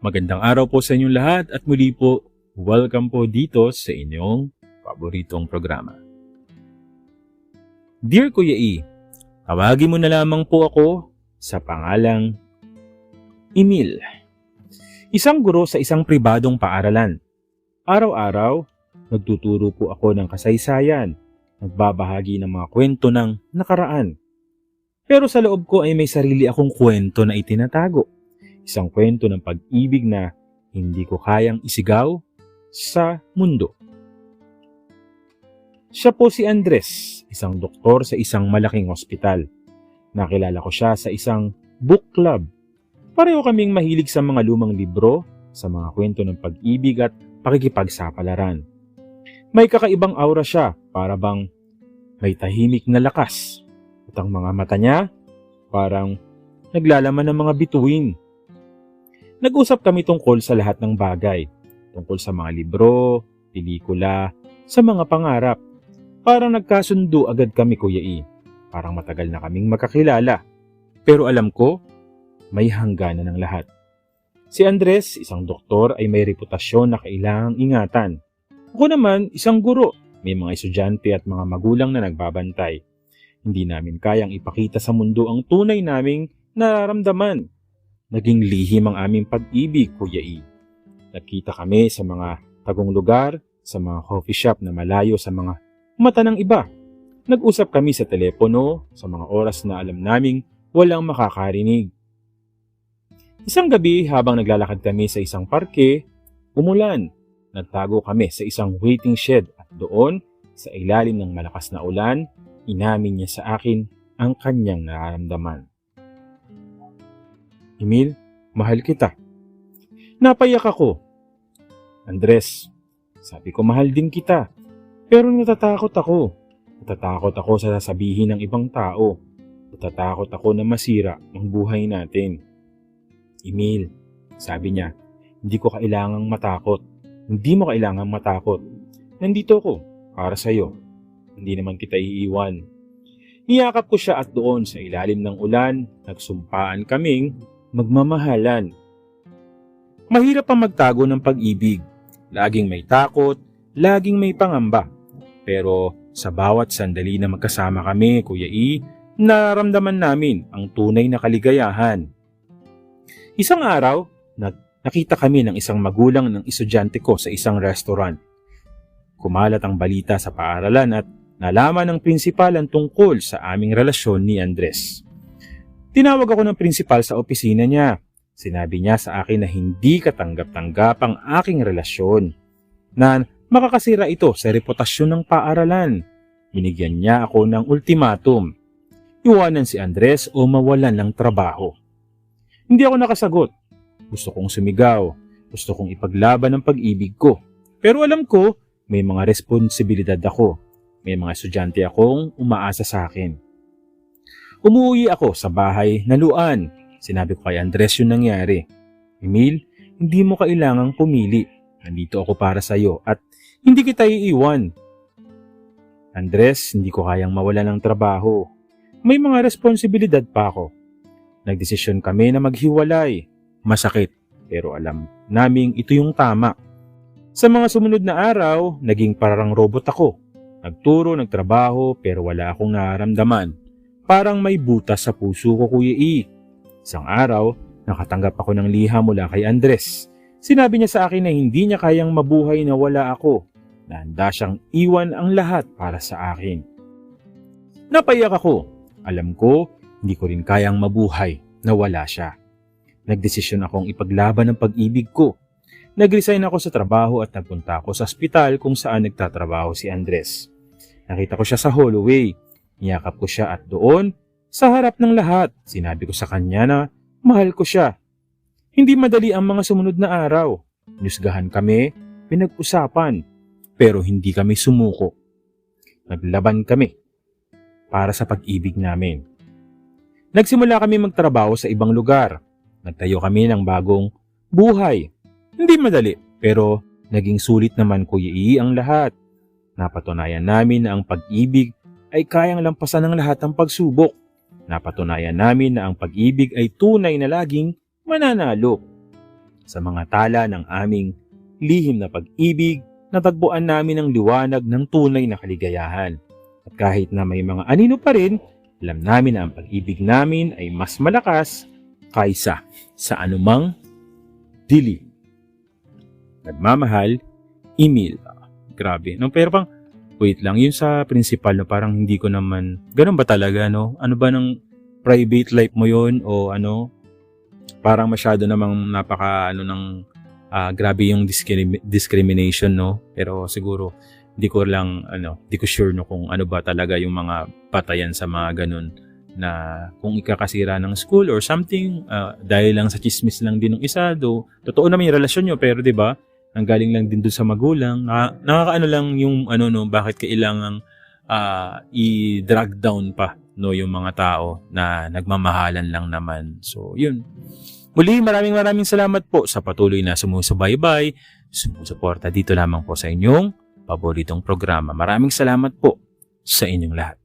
Magandang araw po sa inyong lahat at muli po, welcome po dito sa inyong paboritong programa. Dear Kuya E, tawagin mo na lamang po ako sa pangalang Emil. Isang guro sa isang pribadong paaralan. Araw-araw, nagtuturo po ako ng kasaysayan, nagbabahagi ng mga kwento ng nakaraan. Pero sa loob ko ay may sarili akong kwento na itinatago. Isang kwento ng pag-ibig na hindi ko kayang isigaw sa mundo. Siya po si Andres, isang doktor sa isang malaking ospital. Nakilala ko siya sa isang book club. Pareho kaming mahilig sa mga lumang libro, sa mga kwento ng pag-ibig at pakikipagsapalaran. May kakaibang aura siya, para bang may tahimik na lakas. At ang mga mata niya, parang naglalaman ng mga bituin. Nag-usap kami tungkol sa lahat ng bagay, tungkol sa mga libro, pelikula, sa mga pangarap. Parang nagkasundo agad kami, Kuya E. Parang matagal na kaming magkakilala. Pero alam ko, may hangganan ng lahat. Si Andres, isang doktor, ay may reputasyon na kailangang ingatan. Ako naman, isang guro. May mga estudyante at mga magulang na nagbabantay. Hindi namin kayang ipakita sa mundo ang tunay naming nararamdaman. Naging lihim ang aming pag-ibig, Kuya E. Nagkita kami sa mga tagong lugar, sa mga coffee shop na malayo sa mga mata ng iba. Nag-usap kami sa telepono, sa mga oras na alam naming walang makakarinig. Isang gabi habang naglalakad kami sa isang parke, umulan. Nagtago kami sa isang waiting shed at doon, sa ilalim ng malakas na ulan, inamin niya sa akin ang kanyang nararamdaman. Emil, mahal kita. Napayak ako. Andres, sabi ko mahal din kita. Pero natatakot ako. Natatakot ako sa sasabihin ng ibang tao. Natatakot ako na masira ang buhay natin. Emil, sabi niya, hindi ko kailangang matakot. Hindi mo kailangang matakot. Nandito ako para sa'yo. Hindi naman kita iiwan. Niyakap ko siya at doon sa ilalim ng ulan, nagsumpaan kaming magmamahalan. Mahirap ang magtago ng pag-ibig. Laging may takot, laging may pangamba. Pero sa bawat sandali na magkasama kami, Kuya E, nararamdaman namin ang tunay na kaligayahan. Isang araw, nakita kami ng isang magulang ng estudyante ko sa isang restaurant. Kumalat ang balita sa paaralan at nalaman ng prinsipal ang tungkol sa aming relasyon ni Andres. Tinawag ako ng prinsipal sa opisina niya. Sinabi niya sa akin na hindi katanggap-tanggap ang aking relasyon, na makakasira ito sa reputasyon ng paaralan. Binigyan niya ako ng ultimatum. Iwanan si Andres o mawalan ng trabaho. Hindi ako nakasagot. Gusto kong sumigaw. Gusto kong ipaglaban ang pag-ibig ko. Pero alam ko, may mga responsibilidad ako. May mga estudyante akong umaasa sa akin. Umuwi ako sa bahay naluan. Sinabi ko kay Andres yung nangyari. Emil, hindi mo kailangang pumili. Nandito ako para sa'yo at hindi kita iiwan. Andres, hindi ko kayang mawalan ng trabaho. May mga responsibilidad pa ako. Nagdesisyon kami na maghiwalay. Masakit, pero alam naming ito yung tama. Sa mga sumunod na araw, naging parang robot ako. Nagturo, nagtrabaho, pero wala akong nararamdaman. Parang may butas sa puso ko, Kuya E. Isang araw, nakatanggap ako ng liha mula kay Andres. Sinabi niya sa akin na hindi niya kayang mabuhay na wala ako. Na handa siyang iwan ang lahat para sa akin. Napayak ako. Alam ko, hindi ko rin kayang mabuhay na wala siya. Nagdesisyon akong ipaglaban ang pag-ibig ko. Nag-resign ako sa trabaho at nagpunta ako sa ospital kung saan nagtatrabaho si Andres. Nakita ko siya sa hallway. Niyakap ko siya at doon, sa harap ng lahat, sinabi ko sa kanya na mahal ko siya. Hindi madali ang mga sumunod na araw. Nusgahan kami, pinag-usapan, pero hindi kami sumuko. Naglaban kami para sa pag-ibig namin. Nagsimula kami magtrabaho sa ibang lugar. Nagtayo kami ng bagong buhay. Hindi madali, pero naging sulit naman, Kuya E, ang lahat. Napatunayan namin na ang pag-ibig ay kayang lampasan ng lahat ng pagsubok. Napatunayan namin na ang pag-ibig ay tunay na laging mananalo. Sa mga tala ng aming lihim na pag-ibig, natagpuan namin ang liwanag ng tunay na kaligayahan. At kahit na may mga anino pa rin, alam namin na ang pag-ibig namin ay mas malakas kaysa sa anumang dilim. Nagmamahal, Emil. Grabe. No, pero pang, wait lang, yun sa principal, no, parang hindi ko naman, ganun ba talaga, no? Ano ba ng private life mo yun? O ano, parang masyado namang grabe yung discrimination, no? Pero siguro, hindi ko sure, no, kung ano ba talaga yung mga patayan sa mga ganun na kung ikakasira ng school or something, dahil lang sa chismis lang din ng isa, totoo naman yung relasyon nyo, pero 'di ba, nanggaling lang din doon sa magulang, nakakaano lang yung bakit kailangang i-drag down pa, no, yung mga tao na nagmamahalan lang naman. So yun, muli maraming salamat po sa patuloy na sumusubaybay, sumusuporta dito lamang po sa inyong paboritong programa. Maraming salamat po sa inyong lahat.